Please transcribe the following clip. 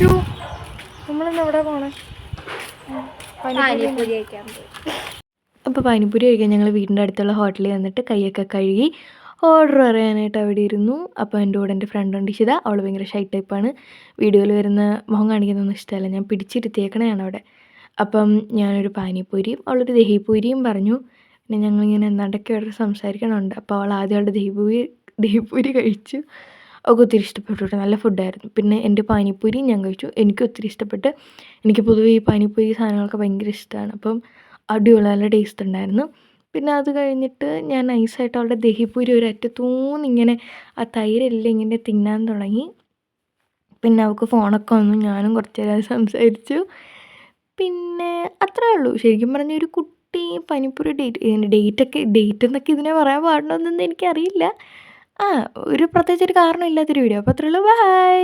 നമ്മളിന്ന് എവിടെ പോണേ? പാനിപൂരി കഴിക്കാൻ പോയി. അപ്പോൾ പാനിപ്പൂരി കഴിക്കാൻ ഞങ്ങൾ വീടിൻ്റെ അടുത്തുള്ള ഹോട്ടലിൽ വന്നിട്ട് കൈയൊക്കെ കഴുകി ഓർഡർ പറയാനായിട്ട് അവിടെ ഇരുന്നു. അപ്പോൾ എൻ്റെ കൂടെ എൻ്റെ ഫ്രണ്ടുണ്ട് ഇഷിത. അവൾ ഭയങ്കര ഷൈ ടൈപ്പാണ്. വീഡിയോയിൽ വരുന്ന മുഖം കാണിക്കുന്നതൊന്നും ഇഷ്ടമല്ല. ഞാൻ പിടിച്ചിരുത്തിയേക്കണതാണ് അവിടെ. അപ്പം ഞാനൊരു പാനിപ്പൂരിയും അവളൊരു ദഹിപൂരിയും പറഞ്ഞു. പിന്നെ ഞങ്ങളിങ്ങനെ എന്താണ്ടൊക്കെ അവിടെ സംസാരിക്കണമുണ്ട്. അപ്പോൾ അവൾ ആദ്യം അവളുടെ ദഹിപൂരി കഴിച്ചു. അവൾക്ക് ഒത്തിരി ഇഷ്ടപ്പെട്ടു കേട്ടോ. നല്ല ഫുഡായിരുന്നു. പിന്നെ എൻ്റെ പാനിപ്പൂരിയും ഞാൻ കഴിച്ചു. എനിക്കും ഒത്തിരി ഇഷ്ടപ്പെട്ട്. എനിക്ക് പൊതുവേ ഈ പാനിപ്പൂരി സാധനങ്ങളൊക്കെ ഭയങ്കര ഇഷ്ടമാണ്. അപ്പം അടിപൊളി നല്ല ടേസ്റ്റ് ഉണ്ടായിരുന്നു. പിന്നെ അത് കഴിഞ്ഞിട്ട് ഞാൻ നൈസായിട്ട് അവളുടെ ദഹിപൂരി ഒരറ്റത്തൂന്നിങ്ങനെ ആ തൈരെല്ലാം ഇങ്ങനെ തിന്നാൻ തുടങ്ങി. പിന്നെ അവൾക്ക് ഫോണൊക്കെ വന്നു. ഞാനും കുറച്ച് നേരം സംസാരിച്ചു. പിന്നെ അത്രയേ ഉള്ളൂ. ശരിക്കും പറഞ്ഞാൽ ഒരു കുട്ടി പാനിപ്പൂരി ഡേറ്റ് എന്നൊക്കെ ഇതിനെ പറയാൻ പാടുണ്ടോയെന്നൊന്നും എനിക്കറിയില്ല. ഒരു പ്രത്യേകിച്ചൊരു കാരണം ഇല്ലാത്തൊരു വീഡിയോ. അപ്പോൾ അത്രയേ ഉള്ളൂ. ബൈ.